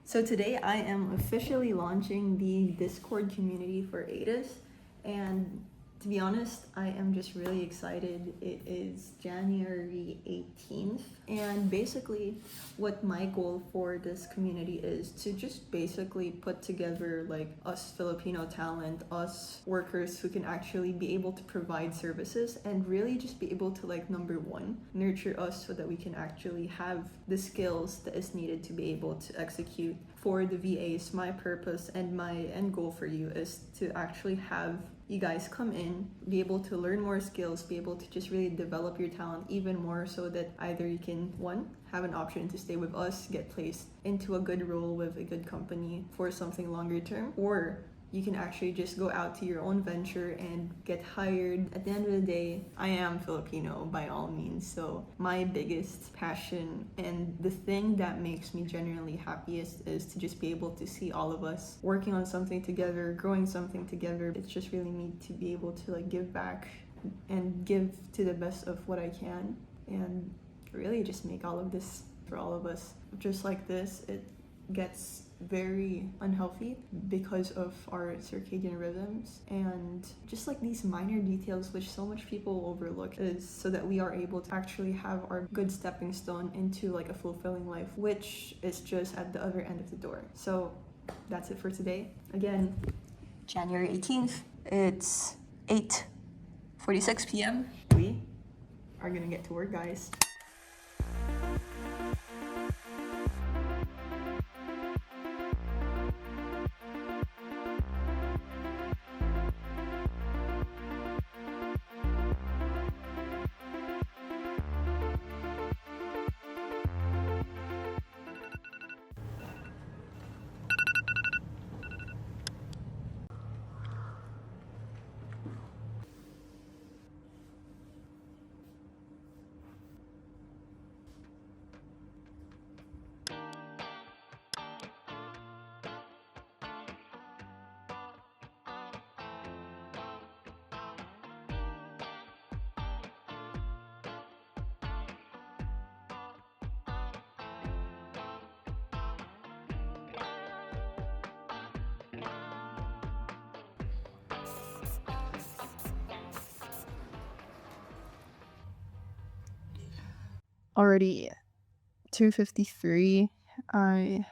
So today I am officially launching the Discord community for ATIS, and to be honest, I am just really excited. It is January 18th, and basically, what my goal for this community is to just basically put together like us Filipino talent, us workers who can actually be able to provide services and really just be able to, like, number one, nurture us so that we can actually have the skills that is needed to be able to execute for the VAs. My purpose and my end goal for you is to actually have you guys come in, be able to learn more skills, be able to just really develop your talent even more so that either you can, one, have an option to stay with us, get placed into a good role with a good company for something longer term, or you can actually just go out to your own venture and get hired. At the end of the day, I am Filipino by all means, so my biggest passion and the thing that makes me genuinely happiest is to just be able to see all of us working on something together, growing something together. It's just really neat to be able to, like, give back and give to the best of what I can and really just make all of this for all of us. Just like this, it gets very unhealthy because of our circadian rhythms and just like these minor details which so much people overlook, is so that we are able to actually have our good stepping stone into like a fulfilling life, which is just at the other end of the door. So that's it for today. Again, January 18th, it's 8:46 p.m. We are gonna get to work, guys. Already 2:53. I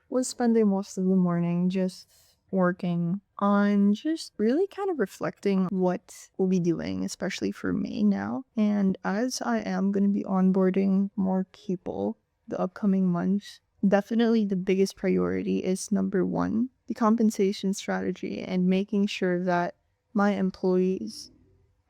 was spending most of the morning just working on just really kind of reflecting what we'll be doing, especially for May now. And as I am going to be onboarding more people the upcoming months, definitely the biggest priority is number one, the compensation strategy and making sure that my employees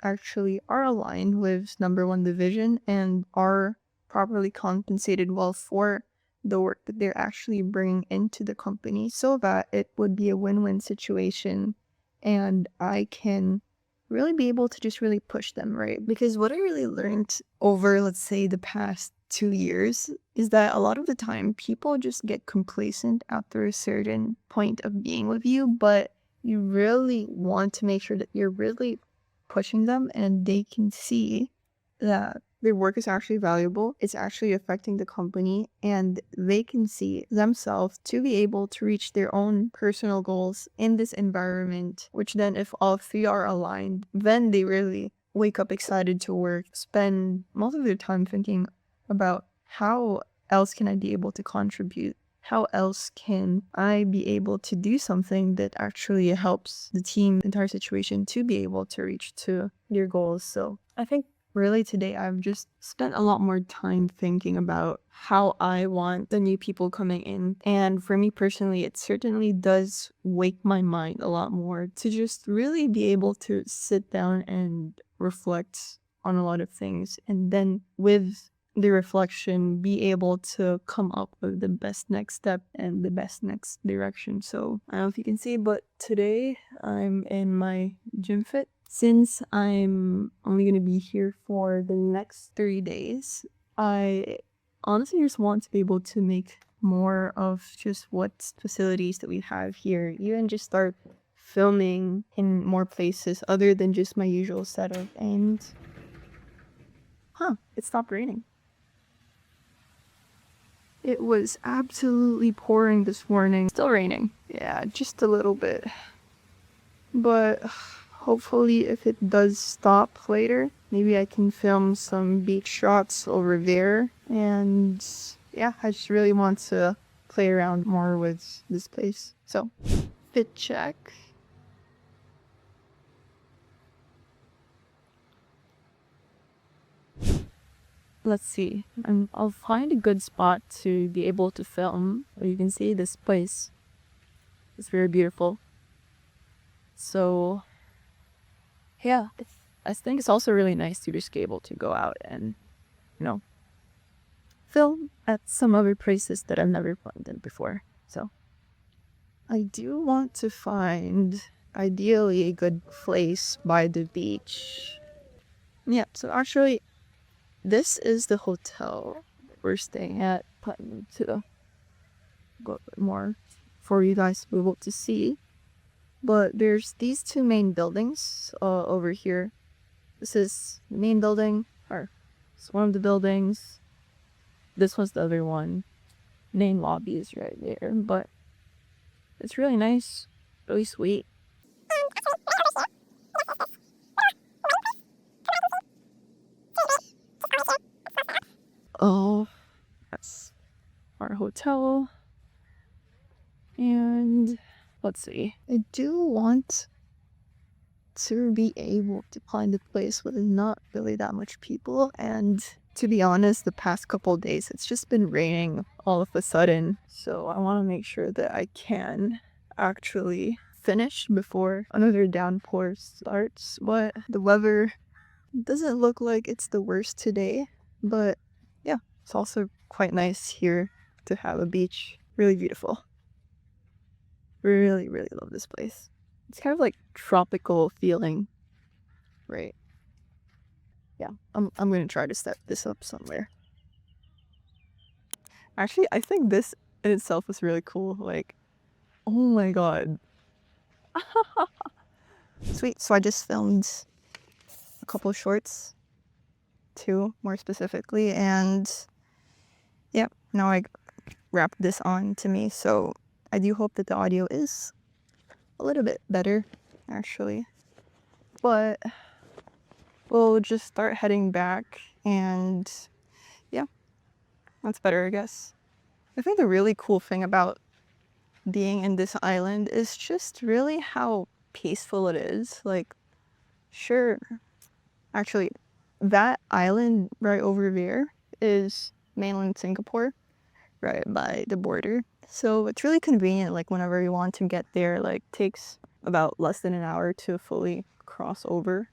actually are aligned with number one, the vision, and are properly compensated well for the work that they're actually bringing into the company, so that it would be a win-win situation and I can really be able to just really push them, right? Because what I really learned over, let's say, the past 2 years is that a lot of the time people just get complacent after a certain point of being with you, but you really want to make sure that you're really pushing them and they can see that their work is actually valuable, it's actually affecting the company, and they can see themselves to be able to reach their own personal goals in this environment, which then if all three are aligned, then they really wake up excited to work, spend most of their time thinking about how else can I be able to contribute, how else can I be able to do something that actually helps the team entire situation to be able to reach to their goals. So I think really today I've just spent a lot more time thinking about how I want the new people coming in. And for me personally, it certainly does wake my mind a lot more to just really be able to sit down and reflect on a lot of things. And then with the reflection, be able to come up with the best next step and the best next direction. So I don't know if you can see, but today I'm in my gym fit. Since I'm only going to be here for the next 3 days, I honestly just want to be able to make more of just what facilities that we have here, even just start filming in more places other than just my usual setup. And it stopped raining. It was absolutely pouring this morning. Still raining. Yeah, just a little bit. But hopefully if it does stop later, maybe I can film some beach shots over there. And yeah, I just really want to play around more with this place. So, fit check. Let's see. I'll find a good spot to be able to film. You can see this place. It's very beautiful. So, yeah, I think it's also really nice to just be able to go out and, you know, film at some other places that I've never filmed in before. So, I do want to find ideally a good place by the beach. Yeah, so actually, this is the hotel we're staying at. But I need to go a bit more for you guys to be able to see. But there's these two main buildings over here. This is the main building, or it's one of the buildings. This one's the other one. Main lobby is right there, but it's really nice, really sweet. Oh, that's our hotel. And let's see. I do want to be able to find a place with not really that much people. And to be honest, the past couple of days, it's just been raining all of a sudden. So I want to make sure that I can actually finish before another downpour starts. But the weather doesn't look like it's the worst today. But yeah, it's also quite nice here to have a beach. Really beautiful. Really, really love this place. It's kind of like tropical feeling, right? Yeah, I'm gonna try to set this up somewhere. Actually, I think this in itself is really cool. Like, oh my god. Sweet. So I just filmed a couple shorts, two more specifically, and yeah, now I wrap this on to me. So I do hope that the audio is a little bit better, actually. But we'll just start heading back, and yeah, that's better, I guess. I think the really cool thing about being in this island is just really how peaceful it is. Like, sure, actually, that island right over there is mainland Singapore, right by the border. So it's really convenient, like whenever you want to get there, like takes about less than an hour to fully cross over.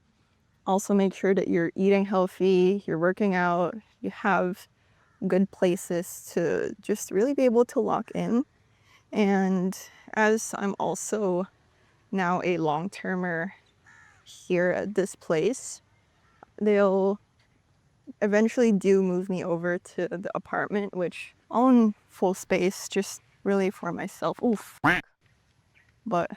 Also make sure that you're eating healthy, you're working out, you have good places to just really be able to lock in. And as I'm also now a long-termer here at this place, they'll eventually do move me over to the apartment, which own full space just really for myself. Oof. But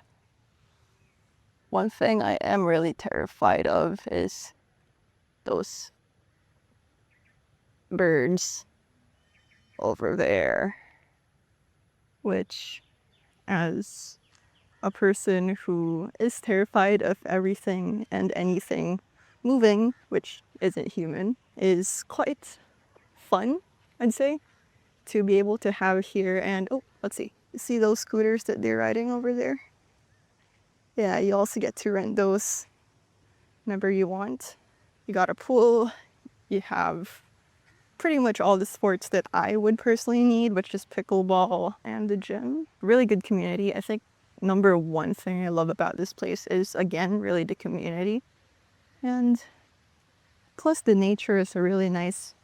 one thing I am really terrified of is those birds over there, which, as a person who is terrified of everything and anything moving, which isn't human, is quite fun, I'd say, to be able to have here. And oh, let's see. You see those scooters that they're riding over there? Yeah, you also get to rent those whenever you want. You got a pool, you have pretty much all the sports that I would personally need, which is pickleball and the gym. Really good community. I think number one thing I love about this place is, again, really the community. And plus the nature is a really nice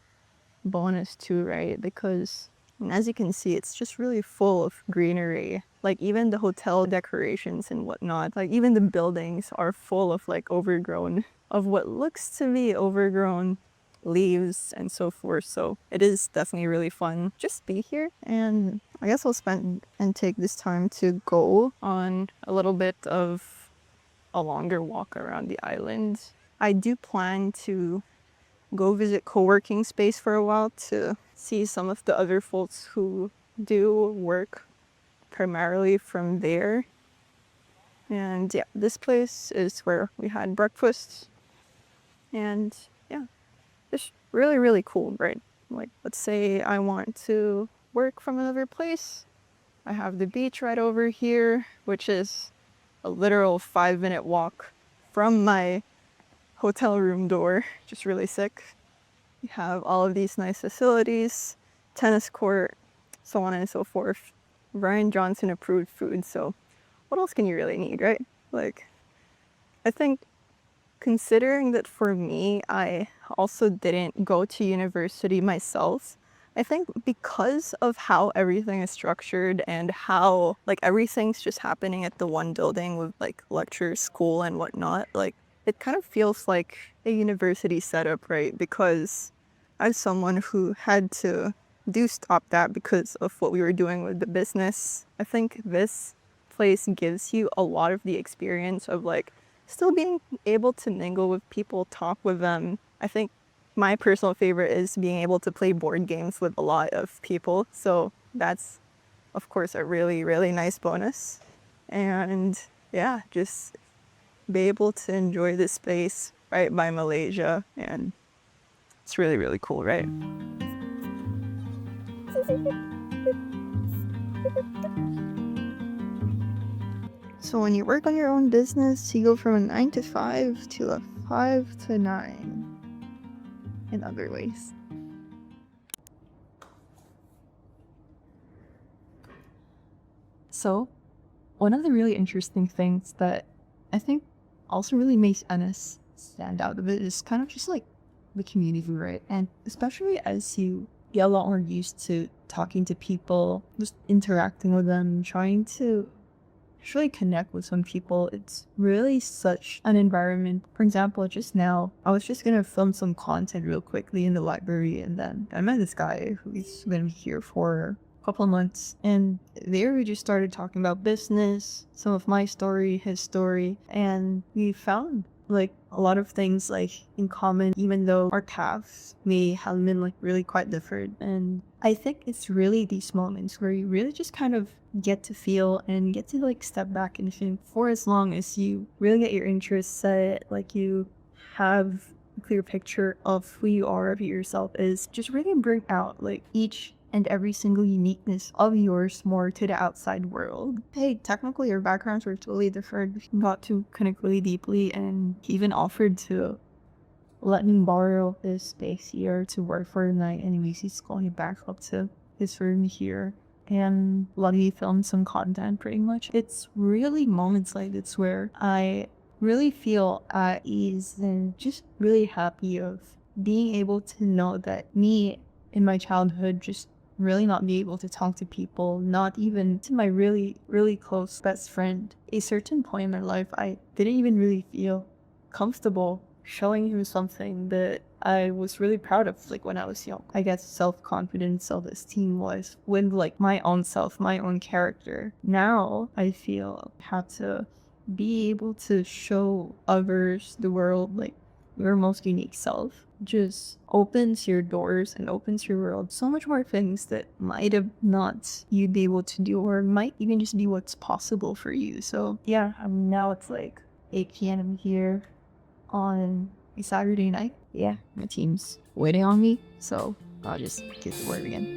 bonus too, right? Because as you can see, it's just really full of greenery. Like even the hotel decorations and whatnot, like even the buildings are full of like overgrown, of what looks to be overgrown leaves and so forth. So it is definitely really fun just be here. And I guess I'll spend and take this time to go on a little bit of a longer walk around the island. I do plan to go visit co-working space for a while to see some of the other folks who do work primarily from there. And yeah, this place is where we had breakfast. And yeah, it's really, really cool, right? Like, let's say I want to work from another place. I have the beach right over here, which is a literal 5-minute walk from my hotel room door. Just really sick. You have all of these nice facilities, tennis court, so on and so forth. Ryan Johnson approved food, so what else can you really need, right? Like, I think considering that for me, I also didn't go to university myself, I think because of how everything is structured and how like everything's just happening at the one building with like lecture, school and whatnot, like it kind of feels like a university setup, right? Because as someone who had to stop that because of what we were doing with the business, I think this place gives you a lot of the experience of like still being able to mingle with people, talk with them. I think my personal favorite is being able to play board games with a lot of people. So that's, of course, a really, really nice bonus. And yeah, just be able to enjoy this space right by Malaysia. And it's really, really cool, right? So when you work on your own business, you go from a 9 to 5 to a 5 to 9 in other ways. So one of the really interesting things that I think also really makes NS stand out a bit is kind of just like the community, right? And especially as you get a lot more used to talking to people, just interacting with them, trying to really connect with some people. It's really such an environment. For example, just now, I was just gonna film some content real quickly in the library, and then I met this guy who's been here for a couple of months, and there we just started talking about business, some of my story, his story, and we found like a lot of things like in common, even though our paths may have been like really quite different. And I think it's really these moments where you really just kind of get to feel and get to like step back and think for as long as you really get your interests set, like you have a clear picture of who you are, of yourself, is just really bring out like each and every single uniqueness of yours more to the outside world. Hey, technically our backgrounds were totally different. We got to connect really deeply, and he even offered to let me borrow his space here to work for the night. Anyways, he's calling me back up to his room here and let me film some content pretty much. It's really moments like this where I really feel at ease and just really happy of being able to know that me in my childhood just really not be able to talk to people, not even to my really, really close best friend. A certain point in my life, I didn't even really feel comfortable showing him something that I was really proud of, like when I was young. I guess self-confidence, self-esteem was with like my own self, my own character. Now I feel I have to be able to show others, the world, like your most unique self. Just opens your doors and opens your world so much more things that might have not you'd be able to do, or might even just be what's possible for you. So yeah, now it's like 8 p.m. here on a Saturday night. Yeah, my team's waiting on me, so I'll just get to work again.